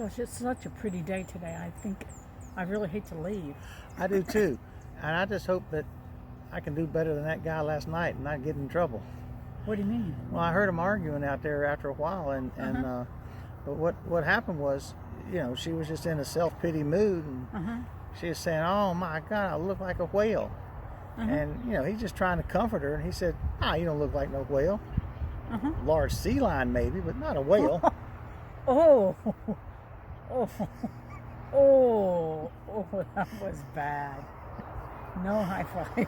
Gosh, it's such a pretty day today. I really hate to leave. I do too. And I just hope that I can do better than that guy last night and not get in trouble. What do you mean? Well, I heard him arguing out there after a while, but what happened was, she was just in a self-pity mood, and she was saying, "Oh my God, I look like a whale," and he's just trying to comfort her, and he said, "You don't look like no whale. Large sea lion maybe, but not a whale." Oh, that was bad. No high five.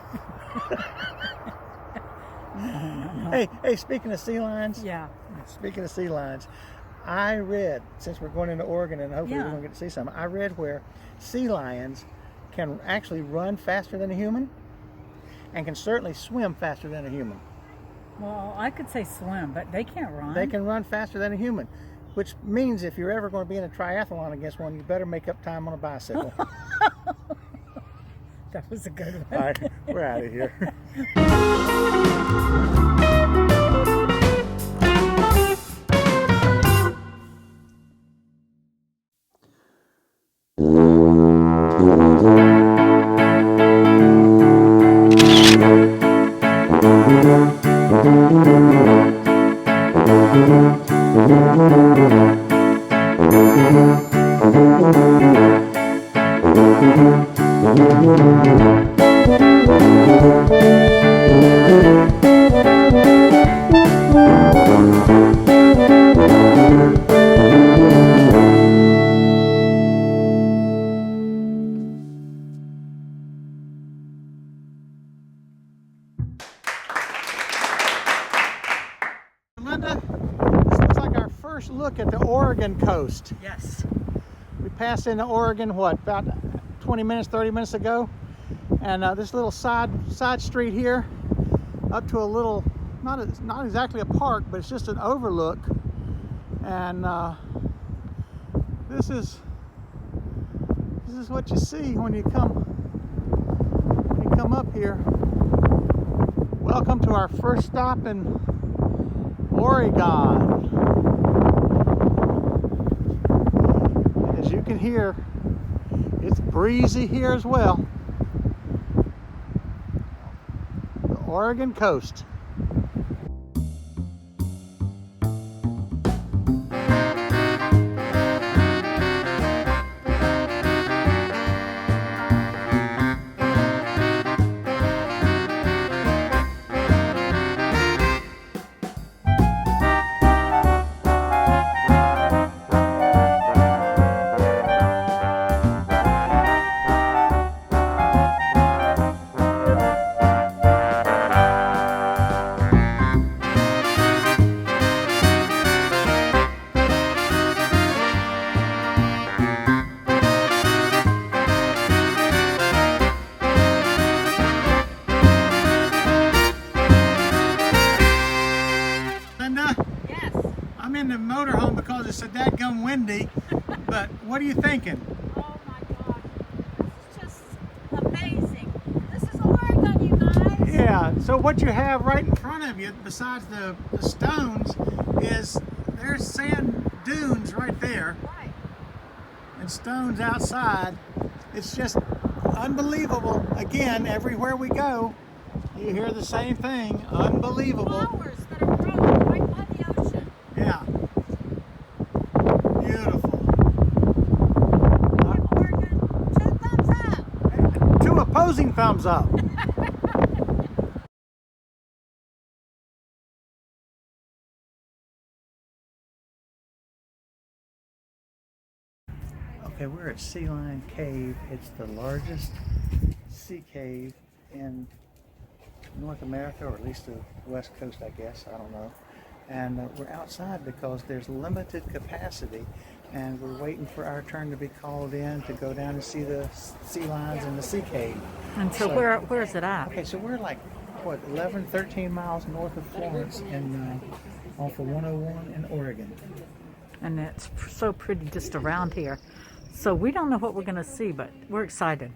No. Hey, speaking of sea lions. Yeah. Speaking of sea lions, I read, since we're going into Oregon and hopefully we're going to get to see some, I read where sea lions can actually run faster than a human and can certainly swim faster than a human. Well, I could say swim, but they can't run. They can run faster than a human, which means if you're ever going to be in a triathlon against one, you better make up time on a bicycle. That was a good one. All right, we're out of here. Linda, this looks like our first look at the Oregon coast. Yes. We passed into Oregon, about 20 minutes, 30 minutes ago. And this little side street here, up to a little, not exactly a park, but it's just an overlook. And this is what you see when you come up here. Welcome to our first stop in Oregon. As you can hear, it's breezy here as well. The Oregon coast. I'm in the motorhome because it's so dadgum windy, but what are you thinking? Oh my God, this is just amazing. This is Oregon, you guys. Yeah, so what you have right in front of you, besides the stones, is there's sand dunes right there. Right. And stones outside. It's just unbelievable. Again, everywhere we go, you hear the same thing. Unbelievable. Flowers that are growing right by the ocean. Yeah. Beautiful. Oregon, 2 thumbs up. 2 opposing thumbs up. Okay, we're at Sea Lion Cave. It's the largest sea cave in North America, or at least the West Coast, I guess. I don't know. And we're outside because there's limited capacity, and we're waiting for our turn to be called in to go down and see the sea lions in the sea cave. And so where's it at? Okay, so we're like, what, 11, 13 miles north of Florence and off of 101 in Oregon. And it's so pretty just around here. So we don't know what we're going to see, but we're excited.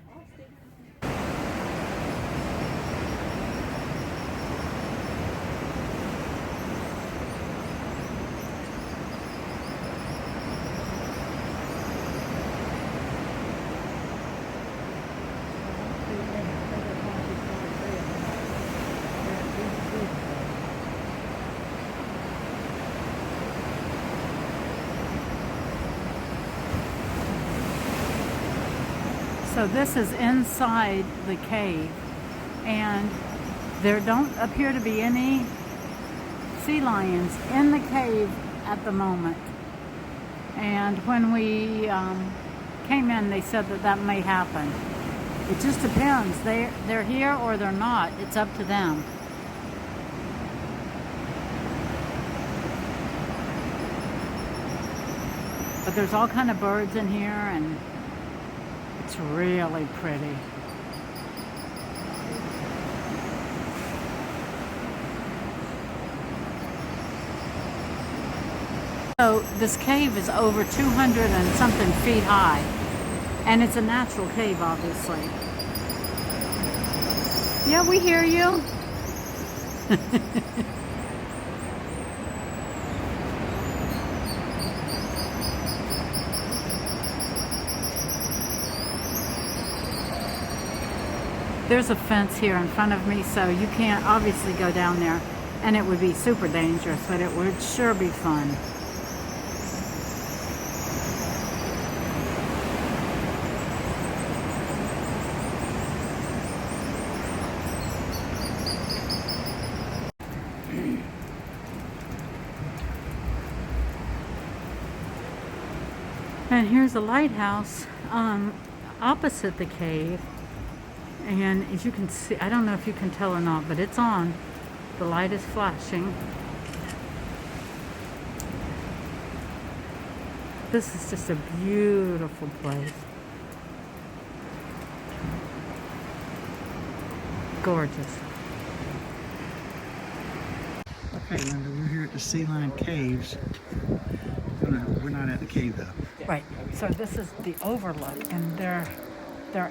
So this is inside the cave, and there don't appear to be any sea lions in the cave at the moment. And when we came in, they said that that may happen. It just depends. They're here or they're not. It's up to them. But there's all kind of birds in here, and it's really pretty. So this cave is over 200 and something feet high, and it's a natural cave, obviously. Yeah, we hear you. There's a fence here in front of me, so you can't obviously go down there, and it would be super dangerous, but it would sure be fun. And here's a lighthouse opposite the cave. And as you can see, I don't know if you can tell or not, but it's on. The light is flashing. This is just a beautiful place. Gorgeous. Okay, Linda, we're here at the Sea Lion Caves. We're not at the cave though. Right. So this is the overlook, and they're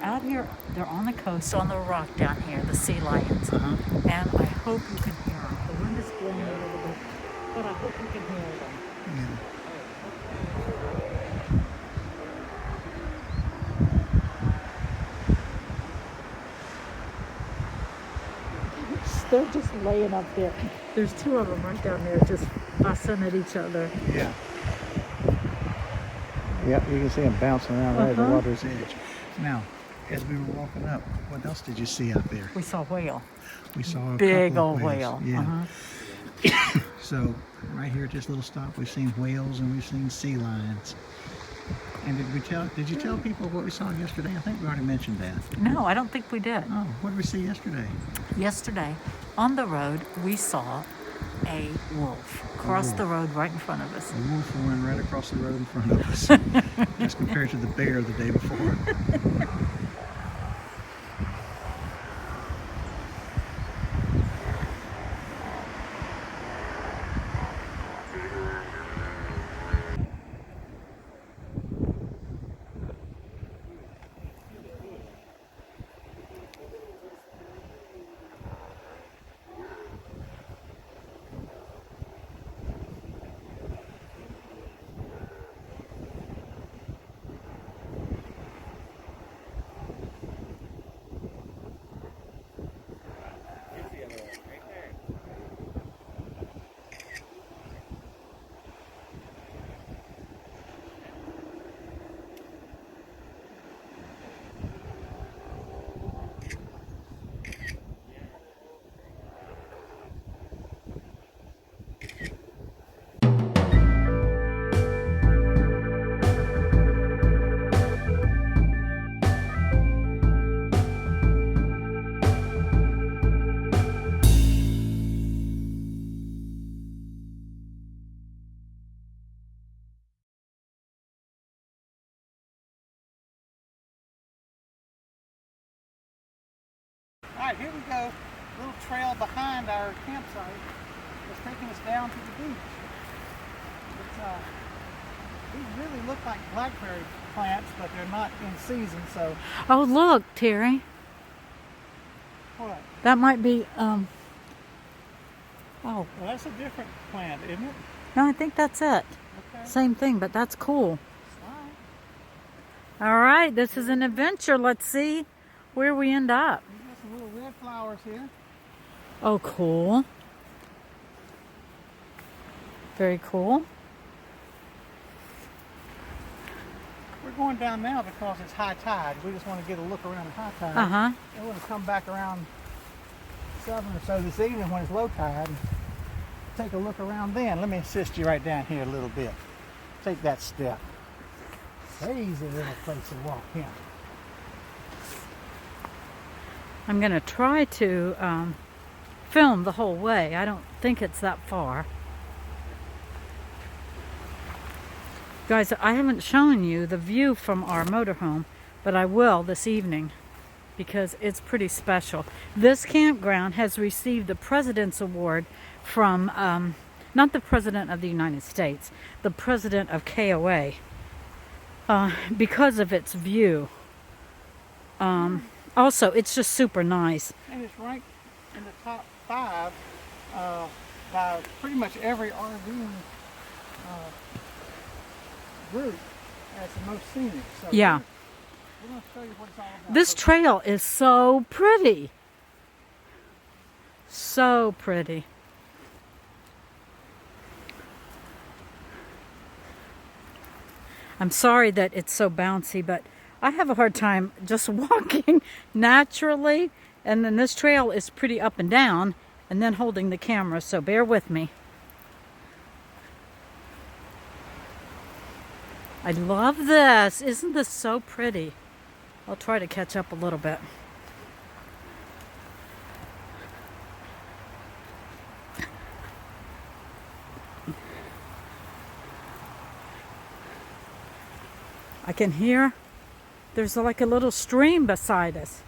out here. They're on the coast, on the rock down here. The sea lions. And I hope you can hear them. The wind is blowing a little bit, but I hope you can hear them. Yeah. They're just laying up there. There's two of them right down there, just fussing at each other. Yeah. Yep, you can see them bouncing around right at the water's edge. Now, as we were walking up, what else did you see out there? We saw a whale. We saw a Big couple old of whales. whale. Yeah. So right here at this little stop, we've seen whales and we've seen sea lions. And did you tell people what we saw yesterday? I think we already mentioned that. No, I don't think we did. Oh, what did we see yesterday? Yesterday, on the road, we saw a wolf cross the road right in front of us. A wolf ran right across the road in front of us, as compared to the bear the day before. All right, here we go. A little trail behind our campsite is taking us down to the beach. These really look like blackberry plants, but they're not in season, so. Oh, look, Terry. What? That might be, oh. Well, that's a different plant, isn't it? No, I think that's it. Okay. Same thing, but that's cool. All right, this is an adventure. Let's see where we end up. We got some little red flowers here. Oh, cool. Very cool. We're going down now because it's high tide. We just want to get a look around high tide. Uh-huh. And we're going to come back around 7 or so this evening when it's low tide. Take a look around then. Let me assist you right down here a little bit. Take that step. Crazy little place to walk in. I'm going to try to film the whole way. I don't think it's that far. Guys, I haven't shown you the view from our motorhome, but I will this evening because it's pretty special. This campground has received the President's Award from, not the President of the United States, the President of KOA, because of its view. Also, it's just super nice. And it's ranked in the top 5 by pretty much every RV group as the most scenic. So Yeah. we're going to show you what it's all about. This trail is so pretty. So pretty. I'm sorry that it's so bouncy, but I have a hard time just walking naturally. And then this trail is pretty up and down, and then holding the camera, so bear with me. I love this. Isn't this so pretty? I'll try to catch up a little bit. I can hear there's like a little stream beside us.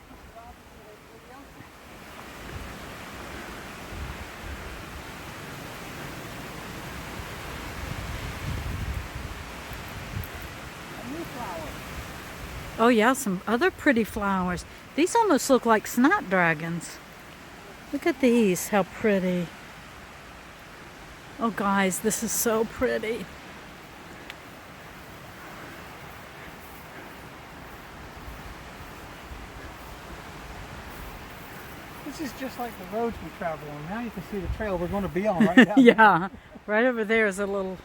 Oh yeah, some other pretty flowers. These almost look like snapdragons. Look at these, how pretty. Oh guys, this is so pretty. This is just like the roads we travel on. Now you can see the trail we're going to be on right now. Yeah, right over there is a little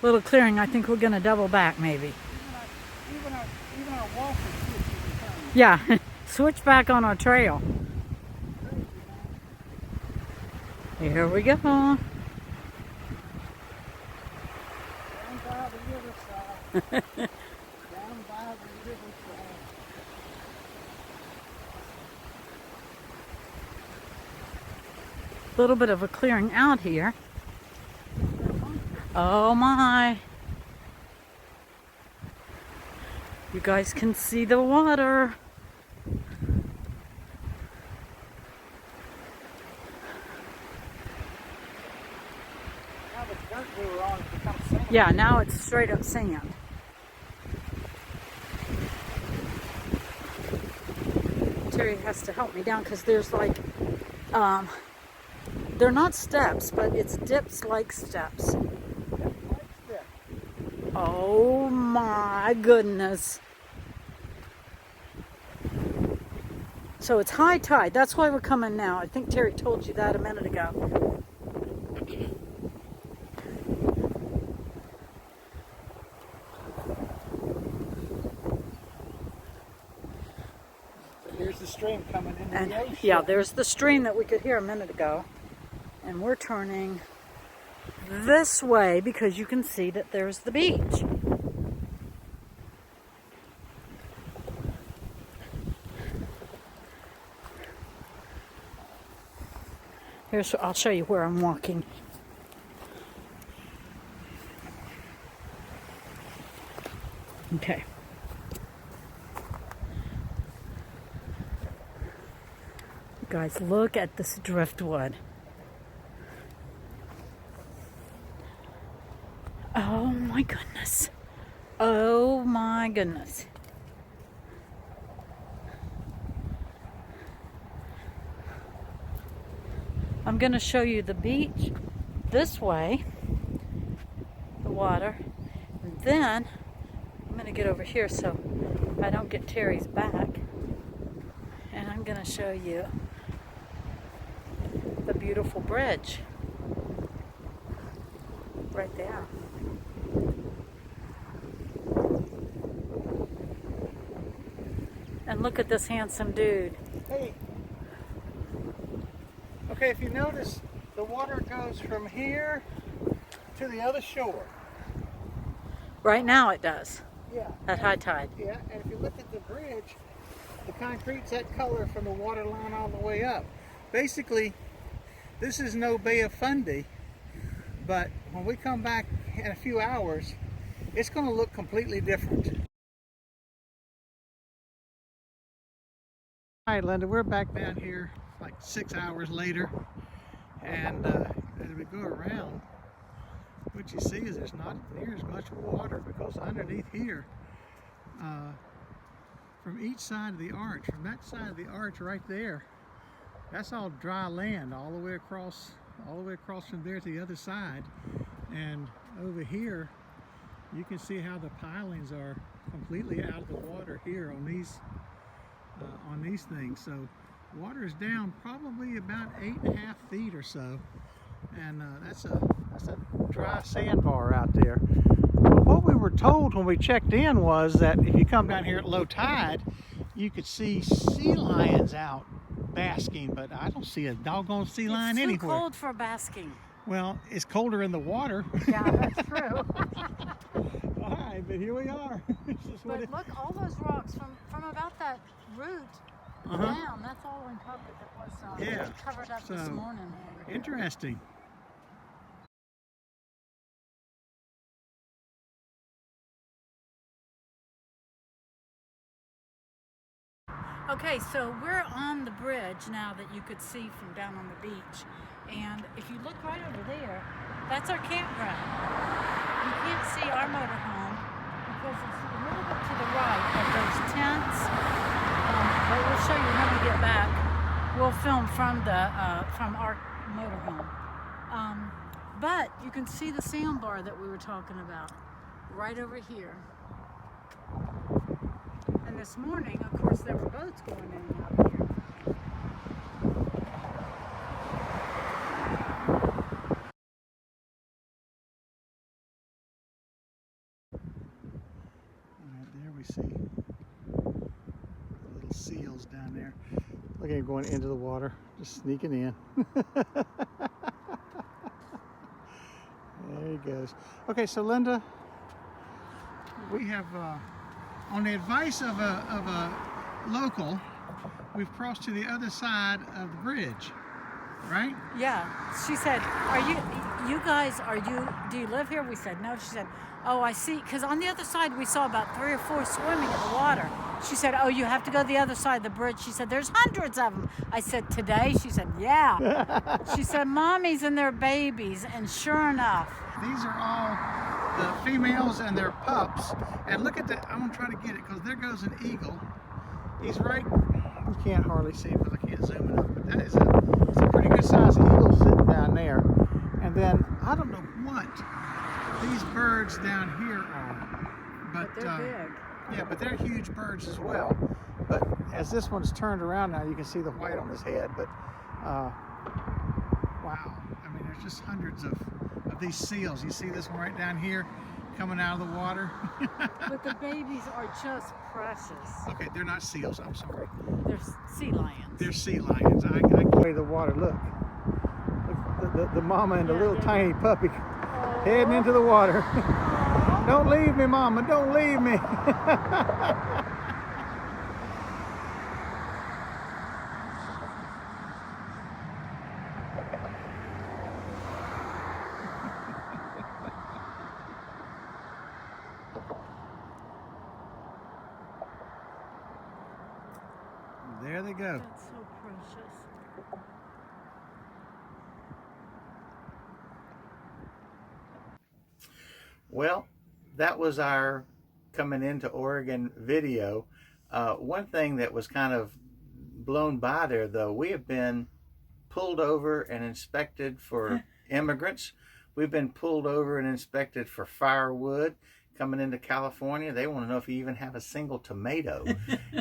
clearing. I think we're going to double back maybe. Even our walkers switch. Yeah, switch back on our trail. Here we go. Down by the riverside. Down by the riverside. A little bit of a clearing out here. Oh my. You guys can see the water. Now the dirt we were on becomes sand. Yeah, now it's straight up sand. Terry has to help me down because there's like, they're not steps, but it's dips like steps. Oh my goodness. So it's high tide. That's why we're coming now. I think Terry told you that a minute ago. Here's the stream coming into And the ocean. yeah, there's the stream that we could hear a minute ago. And we're turning this way because you can see that there's the beach. I'll show you where I'm walking. Okay. Guys, look at this driftwood. Oh my goodness. Oh my goodness. I'm going to show you the beach this way, the water, and then I'm going to get over here so I don't get Terry's back, and I'm going to show you the beautiful bridge right there. And look at this handsome dude. Hey. Okay, if you notice, the water goes from here to the other shore. Right now it does, Yeah. at high tide. Yeah, and if you look at the bridge, the concrete's that color from the water line all the way up. Basically, this is no Bay of Fundy, but when we come back in a few hours, it's going to look completely different. All right, Linda, we're back down here like 6 hours later, and as we go around, what you see is there's not near as much water, because underneath here, from each side of the arch, from that side of the arch right there, that's all dry land all the way across from there to the other side. And over here, you can see how the pilings are completely out of the water here on these things. So water is down probably about 8.5 feet or so, and that's a dry sandbar out there. But what we were told when we checked in was that if you come down here at low tide, you could see sea lions out basking, but I don't see a doggone sea lion anywhere. It's too cold for basking. Well, it's colder in the water. Yeah, that's true. All right, but here we are. But look, all those rocks from about that root down, that's all uncovered. That was covered up this morning. Interesting. Okay, so we're on the bridge now that you could see from down on the beach. And if you look right over there, that's our campground. You can't see our motorhome because it's a little bit to the right of those tents. But we'll show you when we get back. We'll film from our motorhome. But you can see the sandbar that we were talking about right over here. And this morning, of course, there were boats going in and out here. All right, there we see little seals down there. Look at him going into the water, just sneaking in. There he goes. Okay, so Linda, we have, on the advice of a local, we've crossed to the other side of the bridge, right? Yeah, she said, do you live here? We said, no. She said, oh, I see, because on the other side we saw about 3 or 4 swimming in the water. She said, oh, you have to go to the other side of the bridge. She said, there's hundreds of them. I said, today? She said, yeah. She said, mommies and their babies, and sure enough. These are all the females and their pups. And look at that, I'm gonna try to get it, because there goes an eagle. He's right, you can't hardly see him because I can't zoom it up, but that is it's a pretty good sized eagle sitting down there. And then, I don't know what these birds down here are, but they're big. yeah, but they're huge birds as well. But as this one's turned around now, you can see the white on his head. But wow, I mean, there's just hundreds of these seals. You see this one right down here coming out of the water. But the babies are just precious. Okay, they're not seals, I'm sorry. They're sea lions. They're sea lions. I carry the water. Look, the mama and the little tiny puppy heading into the water. Don't leave me, mama, don't leave me. There they go. That's so precious. Well, that was our coming into Oregon video. One thing that was kind of blown by there, though, we have been pulled over and inspected for immigrants. We've been pulled over and inspected for firewood. Coming into California, they want to know if you even have a single tomato.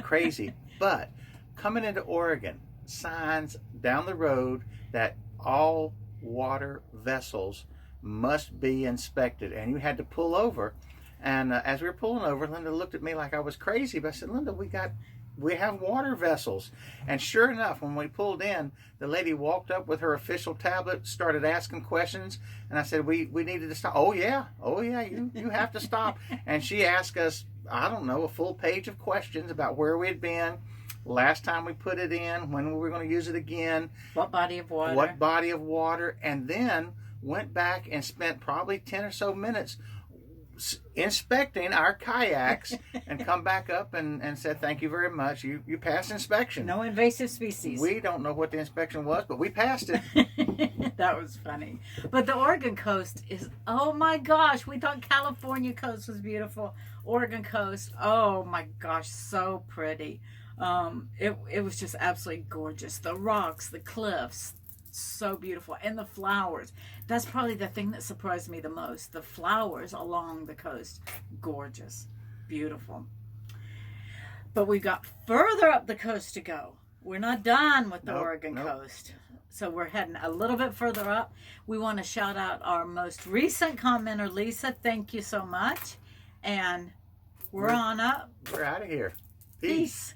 Crazy. But coming into Oregon, signs down the road that all water vessels must be inspected, and you had to pull over. And as we were pulling over, Linda looked at me like I was crazy, but I said, Linda, we got we have water vessels. And sure enough, when we pulled in, the lady walked up with her official tablet, started asking questions, and I said, we needed to stop. Oh yeah, you have to stop. And she asked us, I don't know, a full page of questions about where we had been, last time we put it in, when we were going to use it again, What body of water? what body of water, and then went back and spent probably 10 or so minutes inspecting our kayaks and come back up and said, thank you very much. You passed inspection. No invasive species. We don't know what the inspection was, but we passed it. That was funny. But the Oregon coast is, oh my gosh, we thought California coast was beautiful. Oregon coast, oh my gosh, so pretty. It was just absolutely gorgeous. The rocks, the cliffs, so beautiful. And the flowers. That's probably the thing that surprised me the most. The flowers along the coast, gorgeous, beautiful. But we've got further up the coast to go. We're not done with the Oregon coast. So we're heading a little bit further up. We want to shout out our most recent commenter, Lisa. Thank you so much. And we're on up. We're out of here. Peace.